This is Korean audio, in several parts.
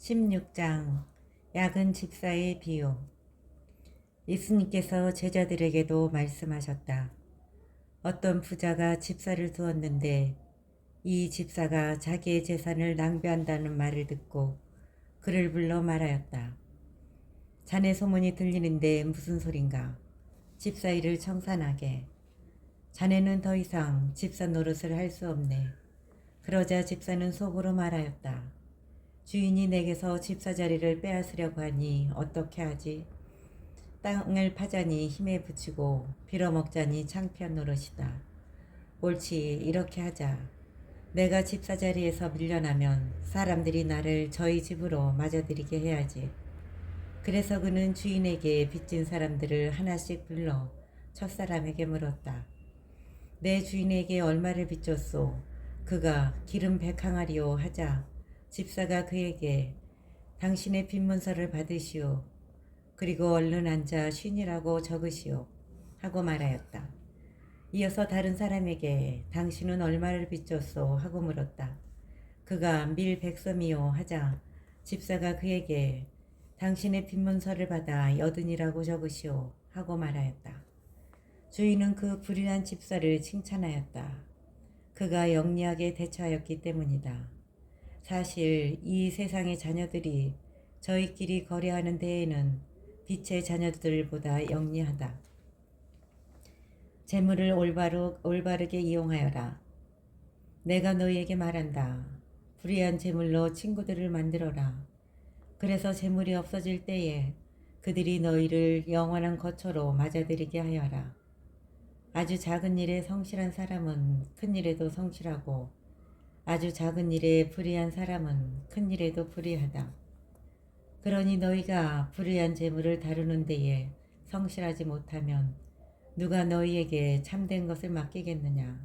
16장 야근 집사의 비유. 예수님께서 제자들에게도 말씀하셨다. 어떤 부자가 집사를 두었는데 이 집사가 자기의 재산을 낭비한다는 말을 듣고 그를 불러 말하였다. 자네 소문이 들리는데 무슨 소린가? 집사 일을 청산하게. 자네는 더 이상 집사 노릇을 할 수 없네. 그러자 집사는 속으로 말하였다. 주인이 내게서 집사 자리를 빼앗으려고 하니 어떻게 하지? 땅을 파자니 힘에 붙이고 빌어먹자니 창피한 노릇이다. 옳지, 이렇게 하자. 내가 집사 자리에서 밀려나면 사람들이 나를 저희 집으로 맞아들이게 해야지. 그래서 그는 주인에게 빚진 사람들을 하나씩 불러 첫사람에게 물었다. 내 주인에게 얼마를 빚졌소? 그가 기름 100항아리요 하자 집사가 그에게 당신의 빚문서를 받으시오. 그리고 얼른 앉아 쉰이라고 적으시오. 하고 말하였다. 이어서 다른 사람에게 당신은 얼마를 빚졌소? 하고 물었다. 그가 밀 100섬이요 하자 집사가 그에게 당신의 빚문서를 받아 80이라고 적으시오. 하고 말하였다. 주인은 그 불의한 집사를 칭찬하였다. 그가 영리하게 대처하였기 때문이다. 사실 이 세상의 자녀들이 저희끼리 거래하는 데에는 빛의 자녀들보다 영리하다. 재물을 올바르게 이용하여라. 내가 너희에게 말한다. 불의한 재물로 친구들을 만들어라. 그래서 재물이 없어질 때에 그들이 너희를 영원한 거처로 맞아들이게 하여라. 아주 작은 일에 성실한 사람은 큰 일에도 성실하고 아주 작은 일에 불의한 사람은 큰 일에도 불의하다. 그러니 너희가 불의한 재물을 다루는 데에 성실하지 못하면 누가 너희에게 참된 것을 맡기겠느냐?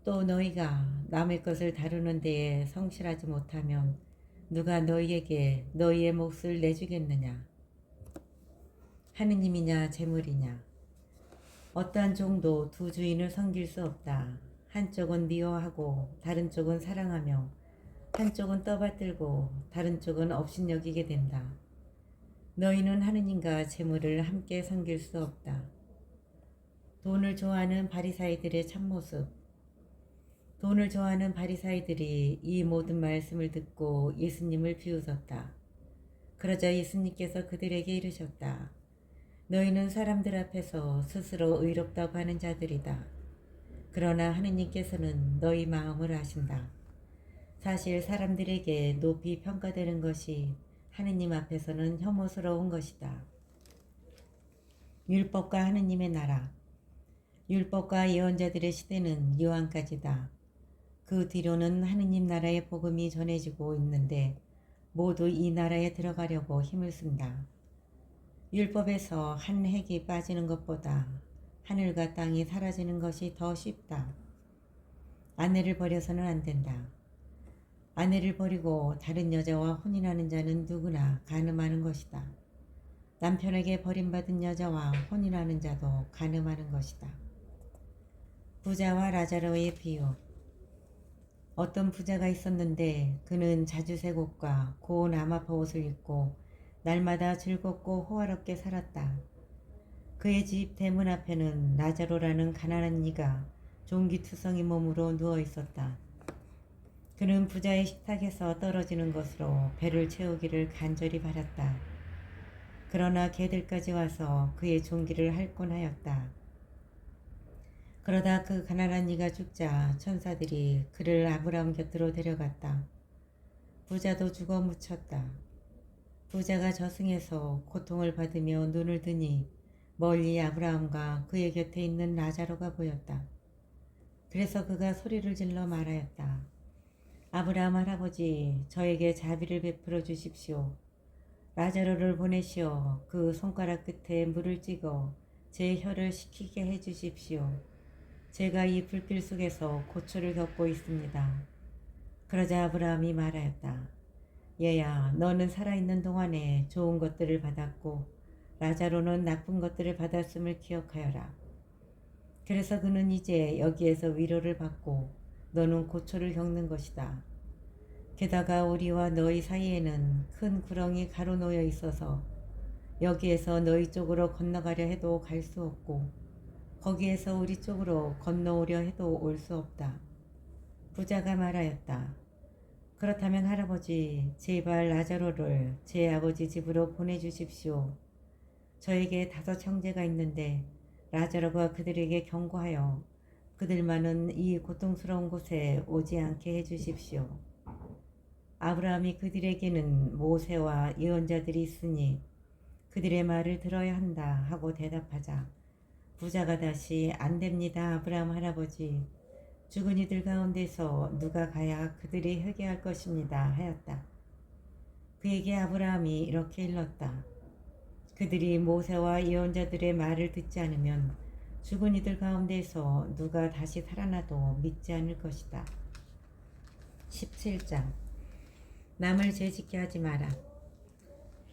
또 너희가 남의 것을 다루는 데에 성실하지 못하면 누가 너희에게 너희의 몫을 내주겠느냐? 하느님이냐 재물이냐? 어떠한 종도 두 주인을 섬길 수 없다. 한쪽은 미워하고 다른 쪽은 사랑하며 한쪽은 떠받들고 다른 쪽은 업신여기게 된다. 너희는 하느님과 재물을 함께 섬길 수 없다. 돈을 좋아하는 바리사이들의 참모습. 돈을 좋아하는 바리사이들이 이 모든 말씀을 듣고 예수님을 비웃었다. 그러자 예수님께서 그들에게 이르셨다. 너희는 사람들 앞에서 스스로 의롭다고 하는 자들이다. 그러나 하느님께서는 너희 마음을 아신다. 사실 사람들에게 높이 평가되는 것이 하느님 앞에서는 혐오스러운 것이다. 율법과 하느님의 나라. 율법과 예언자들의 시대는 요한까지다. 그 뒤로는 하느님 나라의 복음이 전해지고 있는데 모두 이 나라에 들어가려고 힘을 쓴다. 율법에서 한 획이 빠지는 것보다 하늘과 땅이 사라지는 것이 더 쉽다. 아내를 버려서는 안 된다. 아내를 버리고 다른 여자와 혼인하는 자는 누구나 간음하는 것이다. 남편에게 버림받은 여자와 혼인하는 자도 간음하는 것이다. 부자와 라자로의 비유. 어떤 부자가 있었는데 그는 자주색 옷과 고운 아마파 옷을 입고 날마다 즐겁고 호화롭게 살았다. 그의 집 대문 앞에는 라자로라는 가난한 이가 종기투성이 몸으로 누워 있었다. 그는 부자의 식탁에서 떨어지는 것으로 배를 채우기를 간절히 바랐다. 그러나 개들까지 와서 그의 종기를 핥곤 하였다. 그러다 그 가난한 이가 죽자 천사들이 그를 아브라함 곁으로 데려갔다. 부자도 죽어 묻혔다. 부자가 저승에서 고통을 받으며 눈을 드니 멀리 아브라함과 그의 곁에 있는 라자로가 보였다. 그래서 그가 소리를 질러 말하였다. 아브라함 할아버지, 저에게 자비를 베풀어 주십시오. 라자로를 보내시어 그 손가락 끝에 물을 찍어 제 혀를 식히게 해 주십시오. 제가 이 불길 속에서 고초를 겪고 있습니다. 그러자 아브라함이 말하였다. 얘야, 너는 살아있는 동안에 좋은 것들을 받았고 라자로는 나쁜 것들을 받았음을 기억하여라. 그래서 그는 이제 여기에서 위로를 받고 너는 고초를 겪는 것이다. 게다가 우리와 너희 사이에는 큰 구렁이 가로놓여 있어서 여기에서 너희 쪽으로 건너가려 해도 갈 수 없고 거기에서 우리 쪽으로 건너오려 해도 올 수 없다. 부자가 말하였다. 그렇다면 할아버지, 제발 라자로를 제 아버지 집으로 보내주십시오. 저에게 5 형제가 있는데 라자로가 그들에게 경고하여 그들만은 이 고통스러운 곳에 오지 않게 해주십시오. 아브라함이 그들에게는 모세와 예언자들이 있으니 그들의 말을 들어야 한다 하고 대답하자 부자가 다시 안 됩니다 아브라함 할아버지. 죽은 이들 가운데서 누가 가야 그들이 회개할 것입니다 하였다. 그에게 아브라함이 이렇게 일렀다. 그들이 모세와 예언자들의 말을 듣지 않으면 죽은 이들 가운데서 누가 다시 살아나도 믿지 않을 것이다. 17장 남을 죄짓게 하지 마라.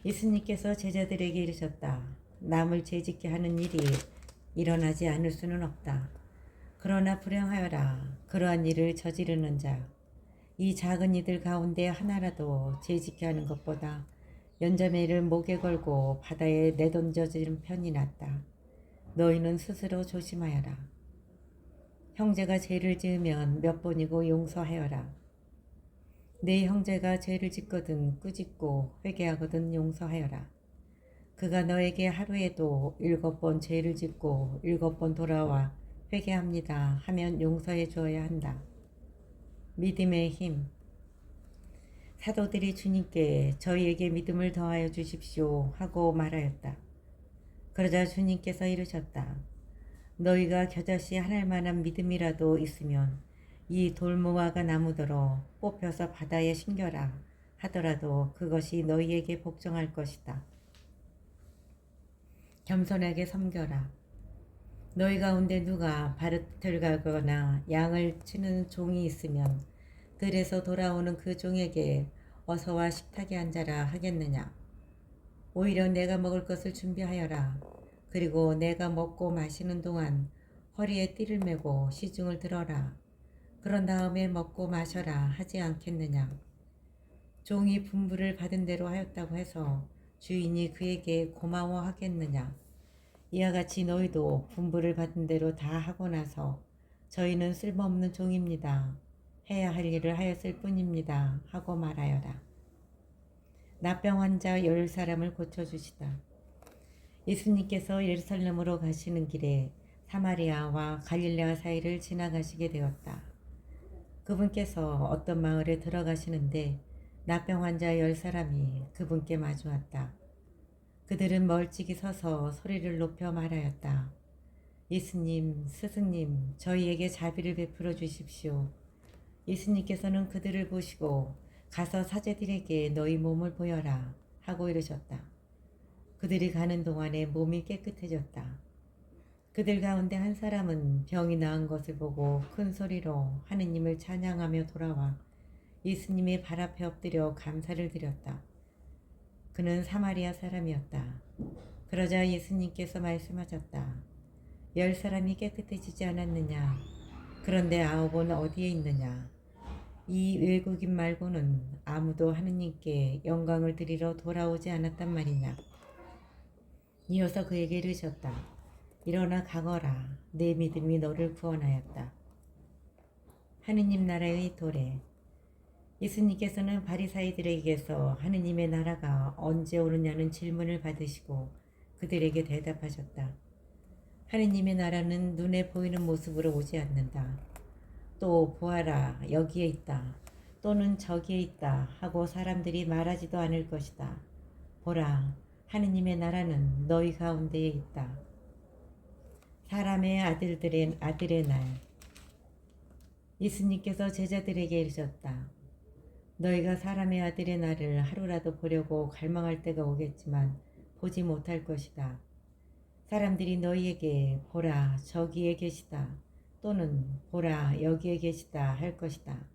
예수님께서 제자들에게 이르셨다. 남을 죄짓게 하는 일이 일어나지 않을 수는 없다. 그러나 불행하여라. 그러한 일을 저지르는 자. 이 작은 이들 가운데 하나라도 죄짓게 하는 것보다 연자매를 목에 걸고 바다에 내던져지는 편이 낫다. 너희는 스스로 조심하여라. 형제가 죄를 지으면 몇 번이고 용서하여라. 네 형제가 죄를 짓거든 꾸짖고 회개하거든 용서하여라. 그가 너에게 하루에도 7번 죄를 짓고 7번 돌아와 회개합니다 하면 용서해 주어야 한다. 믿음의 힘. 사도들이 주님께 저희에게 믿음을 더하여 주십시오 하고 말하였다. 그러자 주님께서 이르셨다. 너희가 겨자씨 하나만한 믿음이라도 있으면 이 돌무화과 나무더러 뽑혀서 바다에 신겨라 하더라도 그것이 너희에게 복종할 것이다. 겸손하게 섬겨라. 너희 가운데 누가 밭을 갈거나 양을 치는 종이 있으면 들에서 돌아오는 그 종에게 어서와 식탁에 앉아라 하겠느냐. 오히려 내가 먹을 것을 준비하여라. 그리고 내가 먹고 마시는 동안 허리에 띠를 메고 시중을 들어라. 그런 다음에 먹고 마셔라 하지 않겠느냐. 종이 분부를 받은 대로 하였다고 해서 주인이 그에게 고마워하겠느냐. 이와 같이 너희도 분부를 받은 대로 다 하고 나서 저희는 쓸모없는 종입니다. 해야 할 일을 하였을 뿐입니다. 하고 말하여라. 나병 환자 10사람을 고쳐주시다. 예수님께서 예루살렘으로 가시는 길에 사마리아와 갈릴레아 사이를 지나가시게 되었다. 그분께서 어떤 마을에 들어가시는데 나병 환자 10사람이 그분께 마주 왔다. 그들은 멀찍이 서서 소리를 높여 말하였다. 예수님, 스승님, 저희에게 자비를 베풀어 주십시오. 예수님께서는 그들을 보시고 가서 사제들에게 너희 몸을 보여라 하고 이르셨다. 그들이 가는 동안에 몸이 깨끗해졌다. 그들 가운데 한 사람은 병이 나은 것을 보고 큰 소리로 하느님을 찬양하며 돌아와 예수님의 발 앞에 엎드려 감사를 드렸다. 그는 사마리아 사람이었다. 그러자 예수님께서 말씀하셨다. 10사람이 깨끗해지지 않았느냐? 그런데 9은 어디에 있느냐? 이 외국인 말고는 아무도 하느님께 영광을 드리러 돌아오지 않았단 말이냐? 이어서 그에게 이르셨다. 일어나 가거라. 내 믿음이 너를 구원하였다. 하느님 나라의 도래. 예수님께서는 바리사이들에게서 하느님의 나라가 언제 오느냐는 질문을 받으시고 그들에게 대답하셨다. 하느님의 나라는 눈에 보이는 모습으로 오지 않는다. 또 보아라 여기에 있다. 또는 저기에 있다 하고 사람들이 말하지도 않을 것이다. 보라 하느님의 나라는 너희 가운데에 있다. 사람의 아들의 날. 예수님께서 제자들에게 이르셨다. 너희가 사람의 아들의 날을 하루라도 보려고 갈망할 때가 오겠지만 보지 못할 것이다. 사람들이 너희에게 보라 저기에 계시다 또는 보라 여기에 계시다 할 것이다.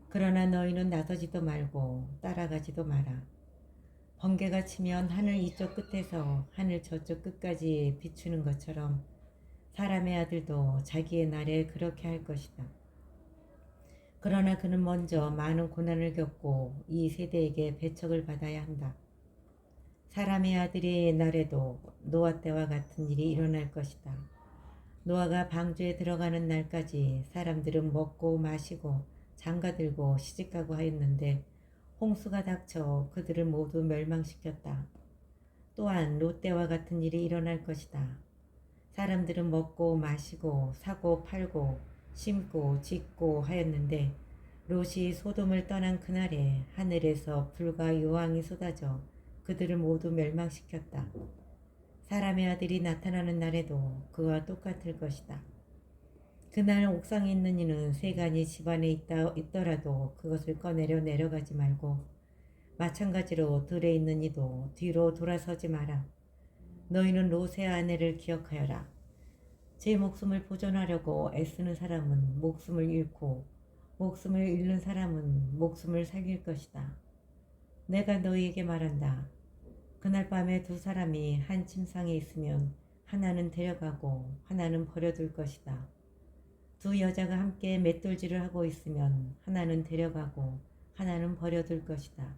그러나 너희는 나서지도 말고 따라가지도 마라. 번개가 치면 하늘 이쪽 끝에서 하늘 저쪽 끝까지 비추는 것처럼 사람의 아들도 자기의 날에 그렇게 할 것이다. 그러나 그는 먼저 많은 고난을 겪고 이 세대에게 배척을 받아야 한다. 사람의 아들의 날에도 노아 때와 같은 일이 일어날 것이다. 노아가 방주에 들어가는 날까지 사람들은 먹고 마시고 장가들고 시집가고 하였는데 홍수가 닥쳐 그들을 모두 멸망시켰다. 또한 롯데와 같은 일이 일어날 것이다. 사람들은 먹고 마시고 사고 팔고 심고 짓고 하였는데 롯이 소돔을 떠난 그날에 하늘에서 불과 요왕이 쏟아져 그들을 모두 멸망시켰다. 사람의 아들이 나타나는 날에도 그와 똑같을 것이다. 그날 옥상에 있는 이는 세간이 집안에 있더라도 그것을 꺼내려 내려가지 말고 마찬가지로 들에 있는 이도 뒤로 돌아서지 마라. 너희는 롯의 아내를 기억하여라. 제 목숨을 보존하려고 애쓰는 사람은 목숨을 잃고 목숨을 잃는 사람은 목숨을 살릴 것이다. 내가 너희에게 말한다. 그날 밤에 두 사람이 한 침상에 있으면 하나는 데려가고 하나는 버려둘 것이다. 두 여자가 함께 맷돌질을 하고 있으면 하나는 데려가고 하나는 버려둘 것이다.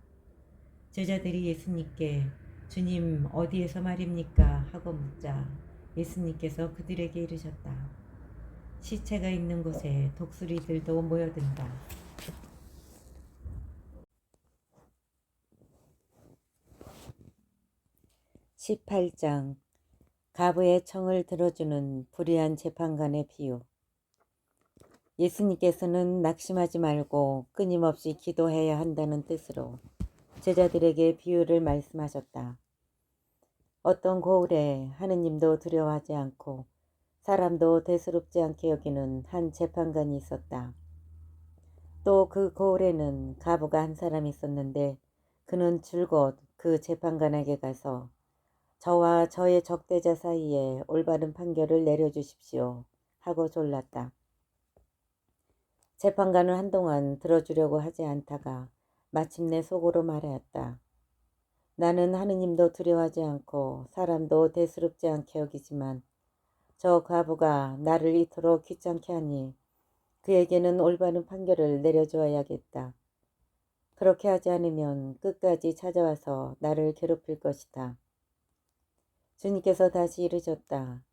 제자들이 예수님께 주님 어디에서 말입니까? 하고 묻자 예수님께서 그들에게 이르셨다. 시체가 있는 곳에 독수리들도 모여든다. 18장 가부의 청을 들어주는 불의한 재판관의 비유. 예수님께서는 낙심하지 말고 끊임없이 기도해야 한다는 뜻으로 제자들에게 비유를 말씀하셨다. 어떤 고을에 하느님도 두려워하지 않고 사람도 대수롭지 않게 여기는 한 재판관이 있었다. 또 그 고을에는 가부가 한 사람이 있었는데 그는 줄곧 그 재판관에게 가서 저와 저의 적대자 사이에 올바른 판결을 내려주십시오 하고 졸랐다. 재판관은 한동안 들어주려고 하지 않다가 마침내 속으로 말하였다. 나는 하느님도 두려워하지 않고 사람도 대수롭지 않게 여기지만 저 과부가 나를 이토록 귀찮게 하니 그에게는 올바른 판결을 내려주어야겠다. 그렇게 하지 않으면 끝까지 찾아와서 나를 괴롭힐 것이다. 주님께서 다시 이르셨다.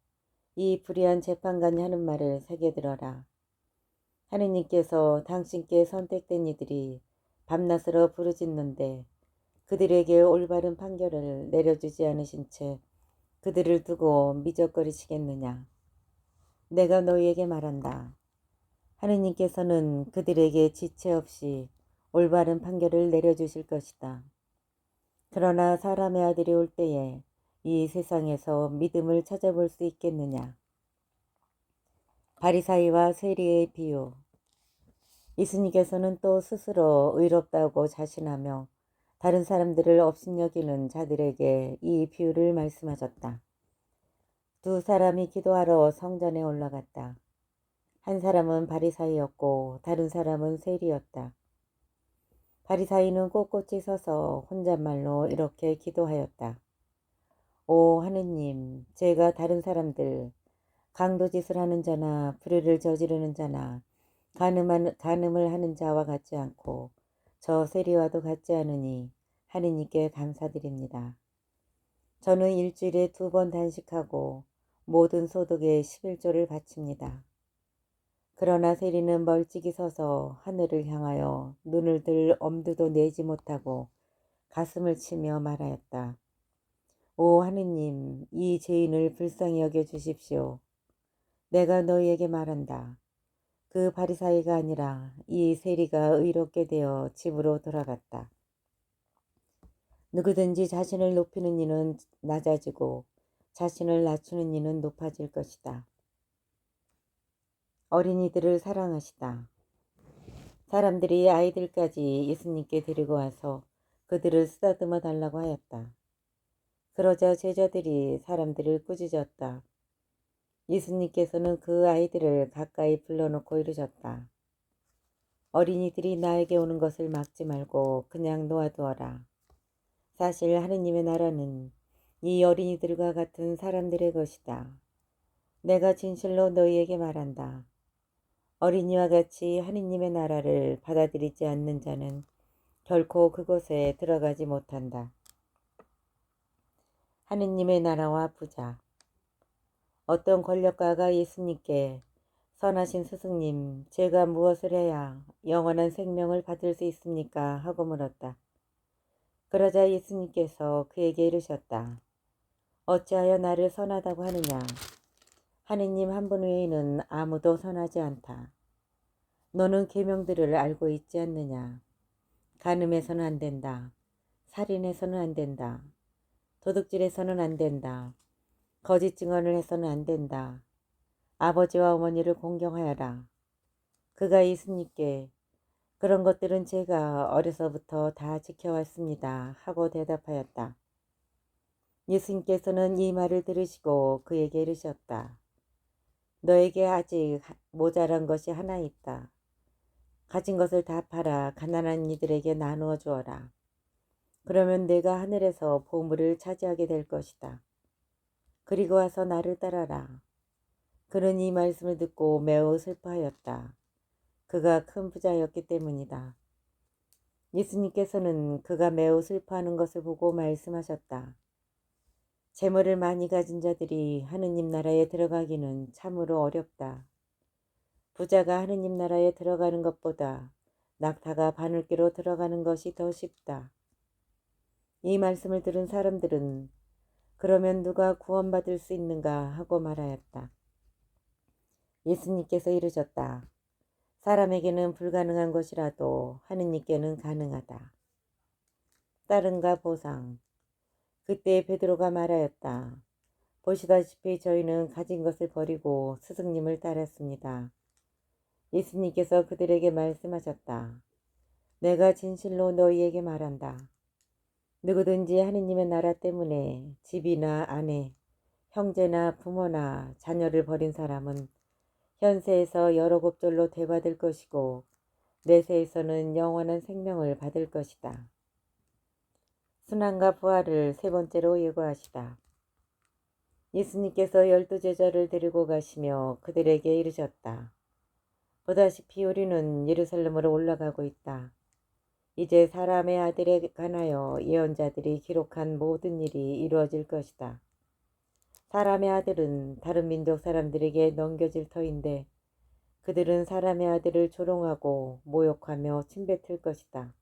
이 불의한 재판관이 하는 말을 새겨들어라. 하느님께서 당신께 선택된 이들이 밤낮으로 부르짖는데 그들에게 올바른 판결을 내려주지 않으신 채 그들을 두고 미적거리시겠느냐. 내가 너희에게 말한다. 하느님께서는 그들에게 지체 없이 올바른 판결을 내려주실 것이다. 그러나 사람의 아들이 올 때에 이 세상에서 믿음을 찾아볼 수 있겠느냐. 바리사이와 세리의 비유. 예수님께서는 또 스스로 의롭다고 자신하며 다른 사람들을 업신여기는 자들에게 이 비유를 말씀하셨다. 두 사람이 기도하러 성전에 올라갔다. 한 사람은 바리사이였고 다른 사람은 세리였다. 바리사이는 꼿꼿이 서서 혼잣말로 이렇게 기도하였다. 오 하느님, 제가 다른 사람들, 강도짓을 하는 자나 불의를 저지르는 자나 간음을 하는 자와 같지 않고 저 세리와도 같지 않으니 하느님께 감사드립니다. 저는 일주일에 2번 단식하고 모든 소득의 11조를 바칩니다. 그러나 세리는 멀찍이 서서 하늘을 향하여 눈을 들 엄두도 내지 못하고 가슴을 치며 말하였다. 오 하느님, 이 죄인을 불쌍히 여겨 주십시오. 내가 너희에게 말한다. 그 바리사이가 아니라 이 세리가 의롭게 되어 집으로 돌아갔다. 누구든지 자신을 높이는 이는 낮아지고 자신을 낮추는 이는 높아질 것이다. 어린이들을 사랑하시다. 사람들이 아이들까지 예수님께 데리고 와서 그들을 쓰다듬어 달라고 하였다. 그러자 제자들이 사람들을 꾸짖었다. 예수님께서는 그 아이들을 가까이 불러놓고 이르셨다. 어린이들이 나에게 오는 것을 막지 말고 그냥 놓아두어라. 사실 하느님의 나라는 이 어린이들과 같은 사람들의 것이다. 내가 진실로 너희에게 말한다. 어린이와 같이 하느님의 나라를 받아들이지 않는 자는 결코 그곳에 들어가지 못한다. 하느님의 나라와 부자. 어떤 권력가가 예수님께 선하신 스승님, 제가 무엇을 해야 영원한 생명을 받을 수 있습니까? 하고 물었다. 그러자 예수님께서 그에게 이르셨다. 어찌하여 나를 선하다고 하느냐? 하느님 한 분 외에는 아무도 선하지 않다. 너는 계명들을 알고 있지 않느냐? 간음해서는 안 된다. 살인해서는 안 된다. 도둑질해서는 안 된다. 거짓 증언을 해서는 안 된다. 아버지와 어머니를 공경하여라. 그가 예수님께 그런 것들은 제가 어려서부터 다 지켜왔습니다. 하고 대답하였다. 예수님께서는 이 말을 들으시고 그에게 이르셨다. 너에게 아직 모자란 것이 하나 있다. 가진 것을 다 팔아 가난한 이들에게 나누어 주어라. 그러면 내가 하늘에서 보물을 차지하게 될 것이다. 그리고 와서 나를 따라라. 그는 이 말씀을 듣고 매우 슬퍼하였다. 그가 큰 부자였기 때문이다. 예수님께서는 그가 매우 슬퍼하는 것을 보고 말씀하셨다. 재물을 많이 가진 자들이 하느님 나라에 들어가기는 참으로 어렵다. 부자가 하느님 나라에 들어가는 것보다 낙타가 바늘귀로 들어가는 것이 더 쉽다. 이 말씀을 들은 사람들은 그러면 누가 구원받을 수 있는가 하고 말하였다. 예수님께서 이르셨다. 사람에게는 불가능한 것이라도 하느님께는 가능하다. 따른가 보상. 그때 베드로가 말하였다. 보시다시피 저희는 가진 것을 버리고 스승님을 따랐습니다. 예수님께서 그들에게 말씀하셨다. 내가 진실로 너희에게 말한다. 누구든지 하느님의 나라 때문에 집이나 아내, 형제나 부모나 자녀를 버린 사람은 현세에서 여러 곱절로 되받을 것이고 내세에서는 영원한 생명을 받을 것이다. 순환과 부활을 세 번째로 예고하시다. 예수님께서 12제자를 데리고 가시며 그들에게 이르셨다. 보다시피 우리는 예루살렘으로 올라가고 있다. 이제 사람의 아들에 관하여 예언자들이 기록한 모든 일이 이루어질 것이다. 사람의 아들은 다른 민족 사람들에게 넘겨질 터인데 그들은 사람의 아들을 조롱하고 모욕하며 침뱉을 것이다.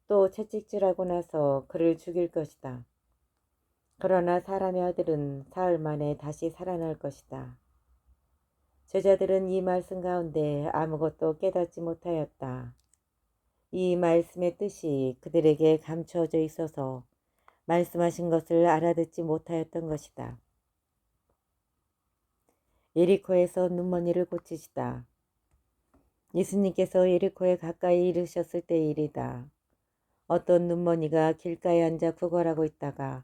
또 채찍질하고 나서 그를 죽일 것이다. 그러나 사람의 아들은 사흘 만에 다시 살아날 것이다. 제자들은 이 말씀 가운데 아무것도 깨닫지 못하였다. 이 말씀의 뜻이 그들에게 감추어져 있어서 말씀하신 것을 알아듣지 못하였던 것이다. 예리코에서 눈먼이를 고치시다. 예수님께서 예리코에 가까이 이르셨을 때의 일이다. 어떤 눈먼이가 길가에 앉아 구걸하고 있다가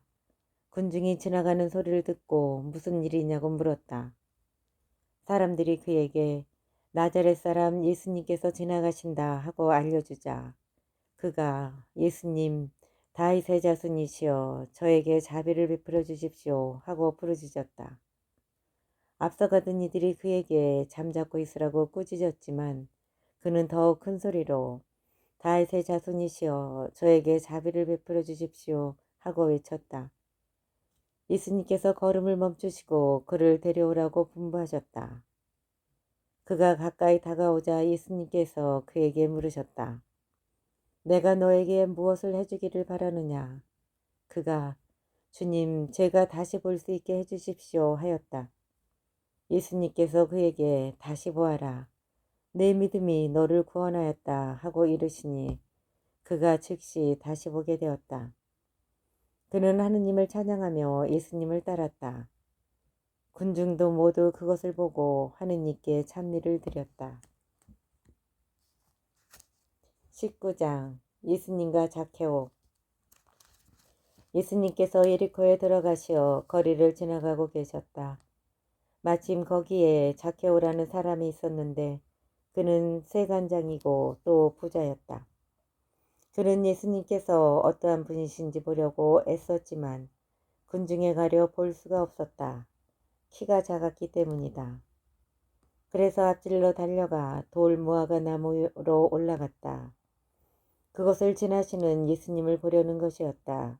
군중이 지나가는 소리를 듣고 무슨 일이냐고 물었다. 사람들이 그에게 나자렛 사람 예수님께서 지나가신다 하고 알려주자 그가 예수님 다윗의 자손이시여 저에게 자비를 베풀어 주십시오 하고 부르짖었다. 앞서가던 이들이 그에게 잠자코 있으라고 꾸짖었지만 그는 더욱 큰 소리로 다윗의 자손이시여 저에게 자비를 베풀어 주십시오 하고 외쳤다. 예수님께서 걸음을 멈추시고 그를 데려오라고 분부하셨다. 그가 가까이 다가오자 예수님께서 그에게 물으셨다. 내가 너에게 무엇을 해주기를 바라느냐? 그가 주님 제가 다시 볼 수 있게 해주십시오 하였다. 예수님께서 그에게 다시 보아라. 내 믿음이 너를 구원하였다 하고 이르시니 그가 즉시 다시 보게 되었다. 그는 하느님을 찬양하며 예수님을 따랐다. 군중도 모두 그것을 보고 하느님께 찬미를 드렸다. 19장 예수님과 자케오. 예수님께서 예리코에 들어가시어 거리를 지나가고 계셨다. 마침 거기에 자케오라는 사람이 있었는데 그는 세관장이고 또 부자였다. 그는 예수님께서 어떠한 분이신지 보려고 애썼지만 군중에 가려 볼 수가 없었다. 키가 작았기 때문이다. 그래서 앞질러 달려가 돌 무화과 나무로 올라갔다. 그것을 지나시는 예수님을 보려는 것이었다.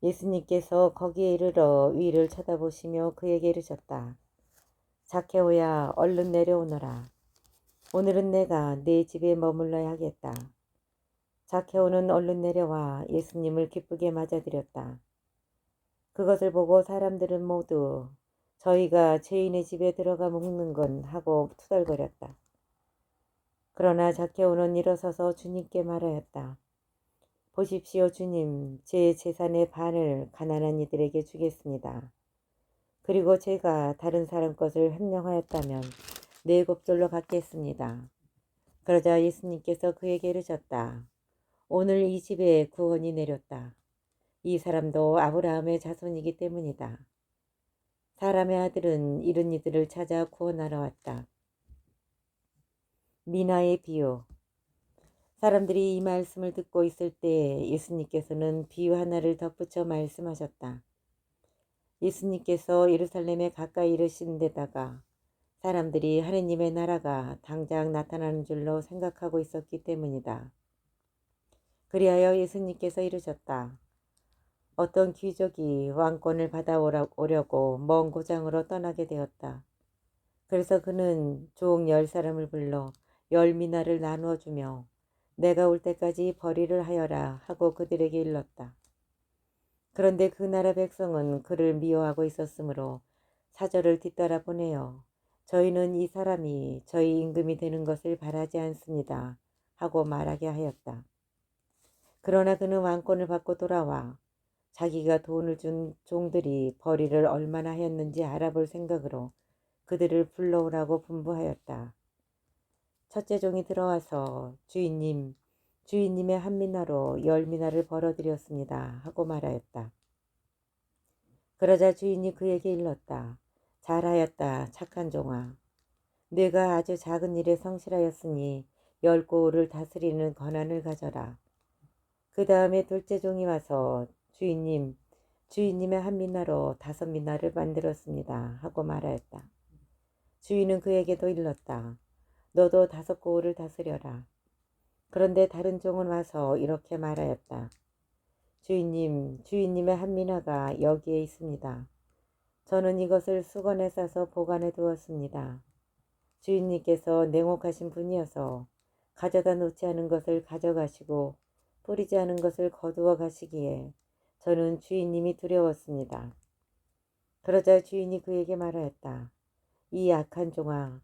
예수님께서 거기에 이르러 위를 쳐다보시며 그에게 이르셨다. 자케오야, 얼른 내려오너라. 오늘은 내가 네 집에 머물러야 하겠다. 자케오는 얼른 내려와 예수님을 기쁘게 맞아들였다. 그것을 보고 사람들은 모두 저희가 죄인의 집에 들어가 묵는 건 하고 투덜거렸다. 그러나 자케오는 일어서서 주님께 말하였다. 보십시오, 주님, 제 재산의 반을 가난한 이들에게 주겠습니다. 그리고 제가 다른 사람 것을 횡령하였다면 네 곱절로 갚겠습니다. 그러자 예수님께서 그에게 이르셨다. 오늘 이 집에 구원이 내렸다. 이 사람도 아브라함의 자손이기 때문이다. 사람의 아들은 이른 이들을 찾아 구원하러 왔다. 미나의 비유. 사람들이 이 말씀을 듣고 있을 때 예수님께서는 비유 하나를 덧붙여 말씀하셨다. 예수님께서 예루살렘에 가까이 이르신 데다가 사람들이 하느님의 나라가 당장 나타나는 줄로 생각하고 있었기 때문이다. 그리하여 예수님께서 이르셨다. 어떤 귀족이 왕권을 받아오려고 먼 고장으로 떠나게 되었다. 그래서 그는 종 10사람을 불러 10미나를 나누어 주며 내가 올 때까지 벌이를 하여라 하고 그들에게 일렀다. 그런데 그 나라 백성은 그를 미워하고 있었으므로 사절을 뒤따라 보내어 저희는 이 사람이 저희 임금이 되는 것을 바라지 않습니다 하고 말하게 하였다. 그러나 그는 왕권을 받고 돌아와 자기가 돈을 준 종들이 벌이를 얼마나 하였는지 알아볼 생각으로 그들을 불러오라고 분부하였다. 첫째 종이 들어와서 주인님의 한 미나로 10미나를 벌어들였습니다 하고 말하였다. 그러자 주인이 그에게 일렀다. 잘하였다, 착한 종아. 네가 아주 작은 일에 성실하였으니 10고을을 다스리는 권한을 가져라. 그 다음에 둘째 종이 와서 주인님의 한 미나로 5미나를 만들었습니다 하고 말하였다. 주인은 그에게도 일렀다. 너도 5고을을 다스려라. 그런데 다른 종은 와서 이렇게 말하였다. 주인님의 한 미나가 여기에 있습니다. 저는 이것을 수건에 싸서 보관해 두었습니다. 주인님께서 냉혹하신 분이어서 가져다 놓지 않은 것을 가져가시고 뿌리지 않은 것을 거두어 가시기에 저는 주인님이 두려웠습니다. 그러자 주인이 그에게 말하였다. 이 악한 종아,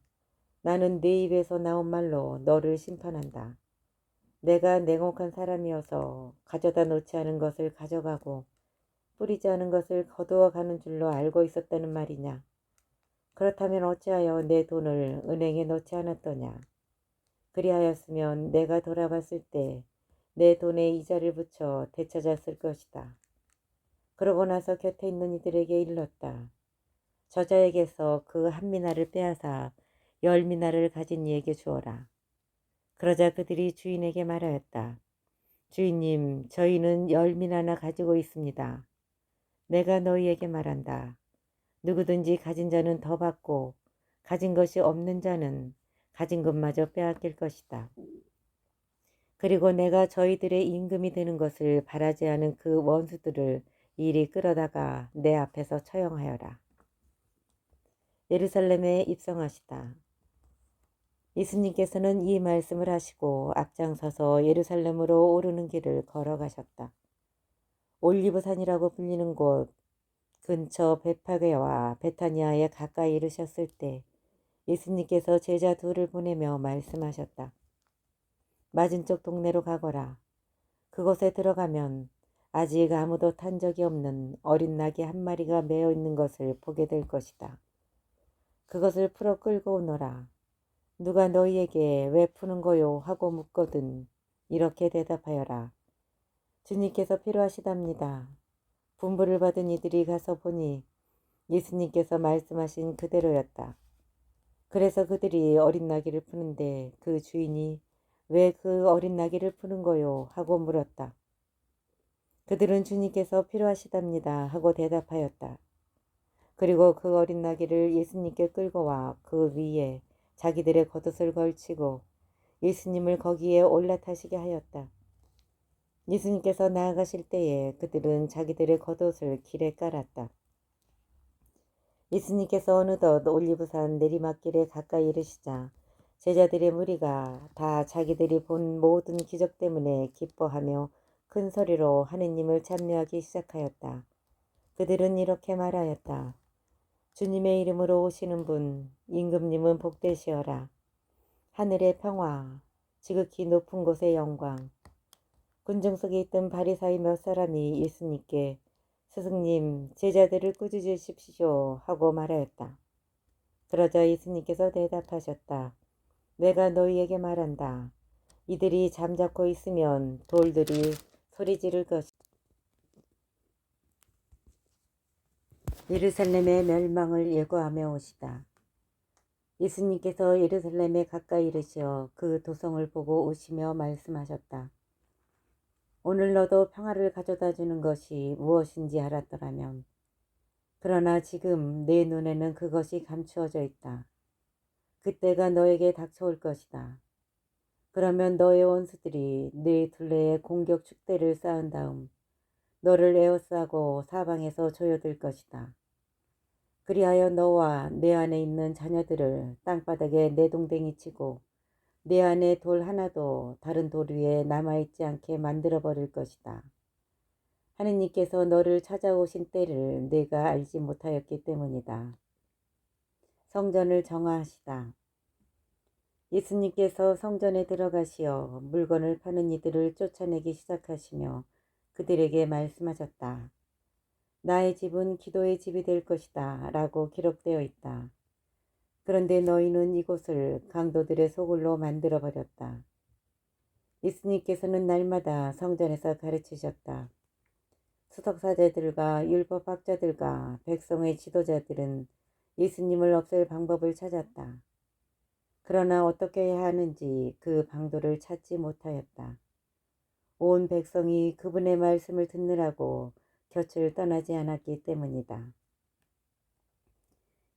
나는 네 입에서 나온 말로 너를 심판한다. 내가 냉혹한 사람이어서 가져다 놓지 않은 것을 가져가고 뿌리지 않은 것을 거두어 가는 줄로 알고 있었다는 말이냐. 그렇다면 어찌하여 내 돈을 은행에 넣지 않았더냐. 그리하였으면 내가 돌아봤을 때 내 돈에 이자를 붙여 되찾았을 것이다. 그러고 나서 곁에 있는 이들에게 일렀다. 저자에게서 그 한 미나를 빼앗아 10미나를 가진 이에게 주어라. 그러자 그들이 주인에게 말하였다. 주인님, 저희는 10미나나 가지고 있습니다. 내가 너희에게 말한다. 누구든지 가진 자는 더 받고 가진 것이 없는 자는 가진 것마저 빼앗길 것이다. 그리고 내가 저희들의 임금이 되는 것을 바라지 않은 그 원수들을 이리 끌어다가 내 앞에서 처형하여라. 예루살렘에 입성하시다. 예수님께서는 이 말씀을 하시고 앞장서서 예루살렘으로 오르는 길을 걸어가셨다. 올리브산이라고 불리는 곳 근처 베파게와 베타니아에 가까이 이르셨을 때 예수님께서 제자 둘을 보내며 말씀하셨다. 맞은쪽 동네로 가거라. 그곳에 들어가면 아직 아무도 탄 적이 없는 어린 낙이 한 마리가 매어 있는 것을 보게 될 것이다. 그것을 풀어 끌고 오너라. 누가 너희에게 왜 푸는 거요? 하고 묻거든 이렇게 대답하여라. 주님께서 필요하시답니다. 분부를 받은 이들이 가서 보니 예수님께서 말씀하신 그대로였다. 그래서 그들이 어린 나귀를 푸는데 그 주인이 왜 그 어린 나귀를 푸는 거요? 하고 물었다. 그들은 주님께서 필요하시답니다 하고 대답하였다. 그리고 그 어린 나귀를 예수님께 끌고 와 그 위에 자기들의 겉옷을 걸치고 예수님을 거기에 올라타시게 하였다. 예수님께서 나아가실 때에 그들은 자기들의 겉옷을 길에 깔았다. 예수님께서 어느덧 올리브산 내리막길에 가까이 이르시자 제자들의 무리가 다 자기들이 본 모든 기적 때문에 기뻐하며 큰 소리로 하느님을 찬미하기 시작하였다. 그들은 이렇게 말하였다. 주님의 이름으로 오시는 분, 임금님은 복되시어라. 하늘의 평화, 지극히 높은 곳의 영광. 군중 속에 있던 바리사의 몇 사람이 예수님께 스승님, 제자들을 꾸짖으십시오 하고 말하였다. 그러자 예수님께서 대답하셨다. 내가 너희에게 말한다. 이들이 잠자코 있으면 돌들이 소리 지를 것이다. 예루살렘의 멸망을 예고하며 오시다. 예수님께서 예루살렘에 가까이 이르시어 그 도성을 보고 오시며 말씀하셨다. 오늘 너도 평화를 가져다 주는 것이 무엇인지 알았더라면 그러나 지금 내 눈에는 그것이 감추어져 있다. 그때가 너에게 닥쳐올 것이다. 그러면 너의 원수들이 네 둘레에 공격 축대를 쌓은 다음 너를 에워싸고 사방에서 조여들 것이다. 그리하여 너와 내 안에 있는 자녀들을 땅바닥에 내동댕이 치고 내 안에 돌 하나도 다른 돌 위에 남아있지 않게 만들어버릴 것이다. 하느님께서 너를 찾아오신 때를 내가 알지 못하였기 때문이다. 성전을 정화하시다. 예수님께서 성전에 들어가시어 물건을 파는 이들을 쫓아내기 시작하시며 그들에게 말씀하셨다. 나의 집은 기도의 집이 될 것이다 라고 기록되어 있다. 그런데 너희는 이곳을 강도들의 소굴로 만들어버렸다. 예수님께서는 날마다 성전에서 가르치셨다. 수석사제들과 율법학자들과 백성의 지도자들은 예수님을 없앨 방법을 찾았다. 그러나 어떻게 해야 하는지 그 방도를 찾지 못하였다. 온 백성이 그분의 말씀을 듣느라고 곁을 떠나지 않았기 때문이다.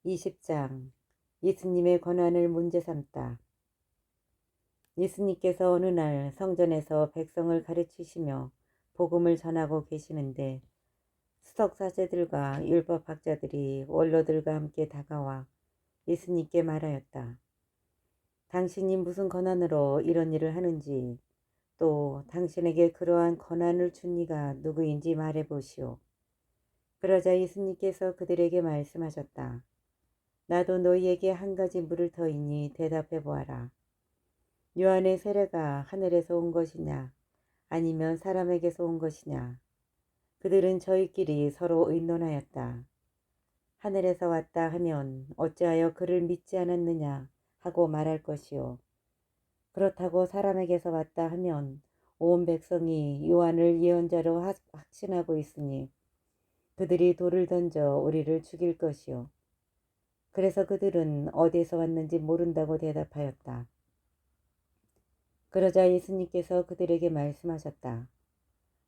20장 예수님의 권한을 문제 삼다. 예수님께서 어느 날 성전에서 백성을 가르치시며 복음을 전하고 계시는데 수석사제들과 율법학자들이 원로들과 함께 다가와 예수님께 말하였다. 당신이 무슨 권한으로 이런 일을 하는지 또 당신에게 그러한 권한을 준 이가 누구인지 말해보시오. 그러자 예수님께서 그들에게 말씀하셨다. 나도 너희에게 한 가지 물을 터이니 대답해 보아라. 요한의 세례가 하늘에서 온 것이냐 아니면 사람에게서 온 것이냐. 그들은 저희끼리 서로 의논하였다. 하늘에서 왔다 하면 어찌하여 그를 믿지 않았느냐 하고 말할 것이요. 그렇다고 사람에게서 왔다 하면 온 백성이 요한을 예언자로 확신하고 있으니 그들이 돌을 던져 우리를 죽일 것이요. 그래서 그들은 어디에서 왔는지 모른다고 대답하였다. 그러자 예수님께서 그들에게 말씀하셨다.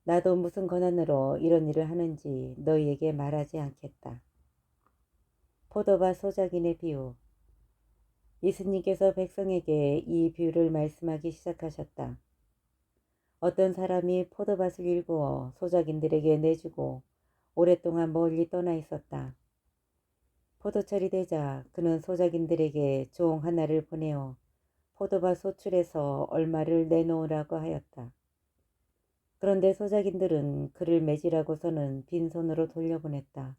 나도 무슨 권한으로 이런 일을 하는지 너희에게 말하지 않겠다. 포도밭 소작인의 비유. 예수님께서 백성에게 이 비유를 말씀하기 시작하셨다. 어떤 사람이 포도밭을 일구어 소작인들에게 내주고 오랫동안 멀리 떠나 있었다. 포도철이 되자 그는 소작인들에게 종 하나를 보내어 포도밭 소출에서 얼마를 내놓으라고 하였다. 그런데 소작인들은 그를 매질하고서는 빈손으로 돌려보냈다.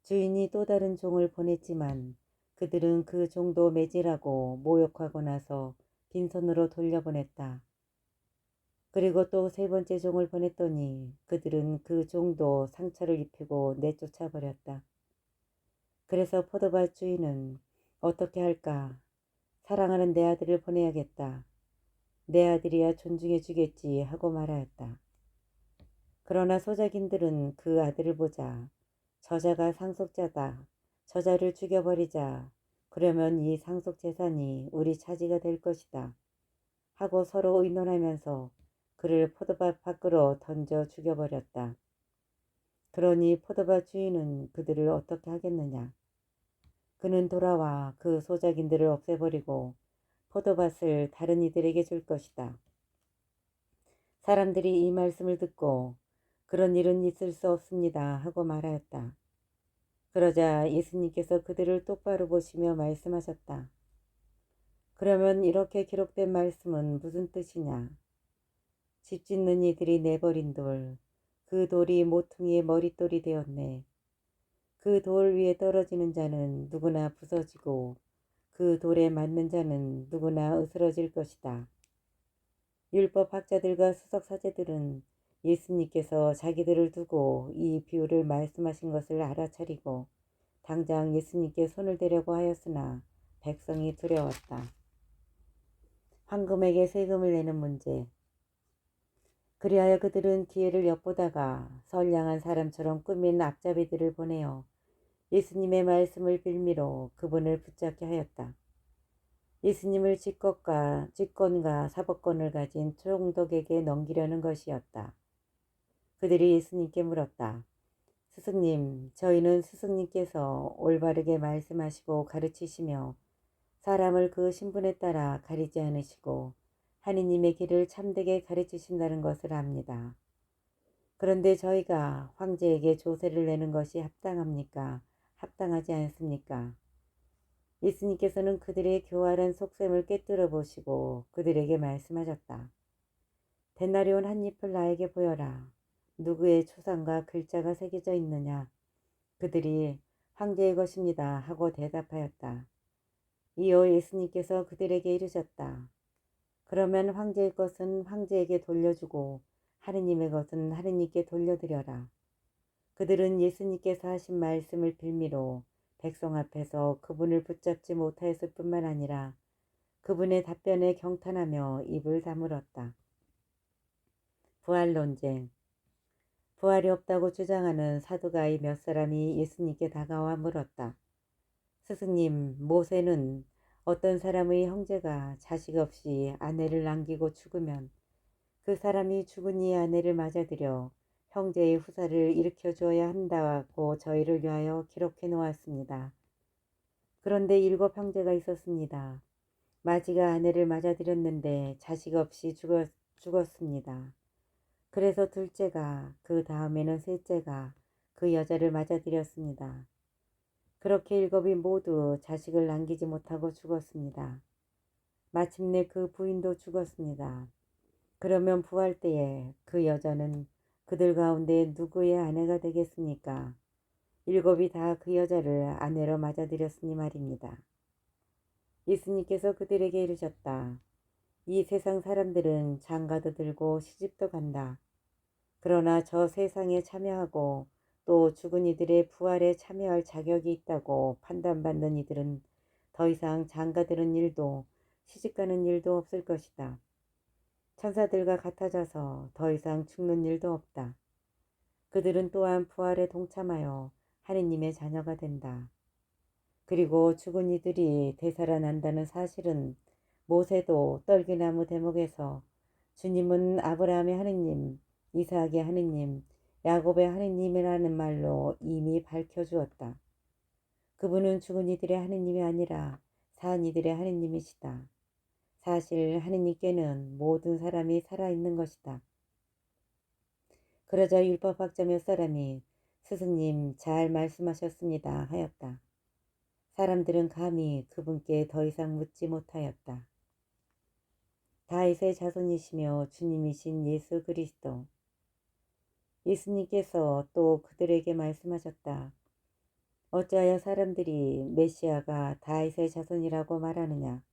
주인이 또 다른 종을 보냈지만 그들은 그 종도 매질하고 모욕하고 나서 빈손으로 돌려보냈다. 그리고 또 세 번째 종을 보냈더니 그들은 그 종도 상처를 입히고 내쫓아버렸다. 그래서 포도밭 주인은 어떻게 할까? 사랑하는 내 아들을 보내야겠다. 내 아들이야 존중해 주겠지 하고 말하였다. 그러나 소작인들은 그 아들을 보자 저자가 상속자다. 저자를 죽여버리자. 그러면 이 상속 재산이 우리 차지가 될 것이다. 하고 서로 의논하면서 그를 포도밭 밖으로 던져 죽여버렸다. 그러니 포도밭 주인은 그들을 어떻게 하겠느냐. 그는 돌아와 그 소작인들을 없애버리고 포도밭을 다른 이들에게 줄 것이다. 사람들이 이 말씀을 듣고 그런 일은 있을 수 없습니다 하고 말하였다. 그러자 예수님께서 그들을 똑바로 보시며 말씀하셨다. 그러면 이렇게 기록된 말씀은 무슨 뜻이냐? 집 짓는 이들이 내버린 돌, 그 돌이 모퉁이의 머릿돌이 되었네. 그 돌 위에 떨어지는 자는 누구나 부서지고 그 돌에 맞는 자는 누구나 으스러질 것이다. 율법학자들과 수석사제들은 예수님께서 자기들을 두고 이 비유를 말씀하신 것을 알아차리고 당장 예수님께 손을 대려고 하였으나 백성이 두려웠다. 황금에게 세금을 내는 문제. 그리하여 그들은 기회를 엿보다가 선량한 사람처럼 꾸민 앞잡이들을 보내어 예수님의 말씀을 빌미로 그분을 붙잡게 하였다. 예수님을 직권과 사법권을 가진 총독에게 넘기려는 것이었다. 그들이 예수님께 물었다. 스승님, 저희는 스승님께서 올바르게 말씀하시고 가르치시며 사람을 그 신분에 따라 가리지 않으시고 하느님의 길을 참되게 가르치신다는 것을 압니다. 그런데 저희가 황제에게 조세를 내는 것이 합당합니까? 합당하지 않습니까? 예수님께서는 그들의 교활한 속셈을 꿰뚫어 보시고 그들에게 말씀하셨다. 데나리온 한 잎을 나에게 보여라. 누구의 초상과 글자가 새겨져 있느냐? 그들이 황제의 것입니다 하고 대답하였다. 이어 예수님께서 그들에게 이르셨다. 그러면 황제의 것은 황제에게 돌려주고 하느님의 것은 하느님께 돌려드려라. 그들은 예수님께서 하신 말씀을 빌미로 백성 앞에서 그분을 붙잡지 못하였을 뿐만 아니라 그분의 답변에 경탄하며 입을 다물었다. 부활 논쟁. 부활이 없다고 주장하는 사두가의 몇 사람이 예수님께 다가와 물었다. 스승님, 모세는 어떤 사람의 형제가 자식 없이 아내를 남기고 죽으면 그 사람이 죽은 이 아내를 맞아들여 형제의 후사를 일으켜 주어야 한다고 저희를 위하여 기록해 놓았습니다. 그런데 7 형제가 있었습니다. 마지가 아내를 맞아들였는데 자식 없이 죽었습니다. 그래서 둘째가 그 다음에는 셋째가 그 여자를 맞아들였습니다. 그렇게 7이 모두 자식을 남기지 못하고 죽었습니다. 마침내 그 부인도 죽었습니다. 그러면 부활 때에 그 여자는 그들 가운데 누구의 아내가 되겠습니까? 7이 다 그 여자를 아내로 맞아들였으니 말입니다. 예수님께서 그들에게 이르셨다. 이 세상 사람들은 장가도 들고 시집도 간다. 그러나 저 세상에 참여하고 또 죽은 이들의 부활에 참여할 자격이 있다고 판단받는 이들은 더 이상 장가드는 일도 시집가는 일도 없을 것이다. 천사들과 같아져서 더 이상 죽는 일도 없다. 그들은 또한 부활에 동참하여 하느님의 자녀가 된다. 그리고 죽은 이들이 되살아난다는 사실은 모세도 떨기나무 대목에서 주님은 아브라함의 하느님, 이삭의 하느님, 야곱의 하느님이라는 말로 이미 밝혀주었다. 그분은 죽은 이들의 하느님이 아니라 산 이들의 하느님이시다. 사실 하느님께는 모든 사람이 살아있는 것이다. 그러자 율법학자 몇 사람이 스승님 잘 말씀하셨습니다 하였다. 사람들은 감히 그분께 더 이상 묻지 못하였다. 다윗의 자손이시며 주님이신 예수 그리스도. 예수님께서 또 그들에게 말씀하셨다. 어찌하여 사람들이 메시아가 다윗의 자손이라고 말하느냐.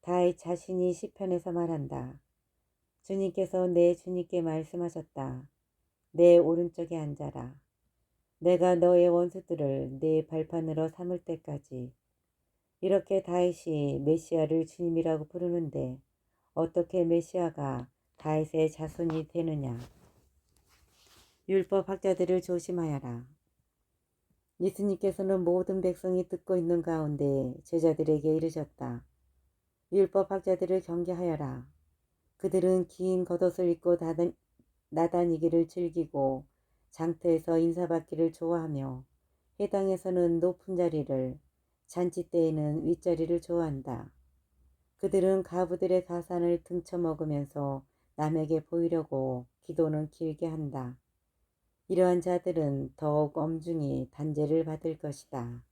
다윗 자신이 시편에서 말한다. 주님께서 내 주님께 말씀하셨다. 내 오른쪽에 앉아라. 내가 너의 원수들을 내 발판으로 삼을 때까지. 이렇게 다윗이 메시아를 주님이라고 부르는데 어떻게 메시아가 다윗의 자손이 되느냐. 율법학자들을 조심하여라. 예수님께서는 모든 백성이 듣고 있는 가운데 제자들에게 이르셨다. 율법학자들을 경계하여라. 그들은 긴 겉옷을 입고 나다니기를 즐기고 장터에서 인사받기를 좋아하며 회당에서는 높은 자리를, 잔치 때에는 윗자리를 좋아한다. 그들은 가부들의 가산을 등쳐먹으면서 남에게 보이려고 기도는 길게 한다. 이러한 자들은 더욱 엄중히 단죄를 받을 것이다.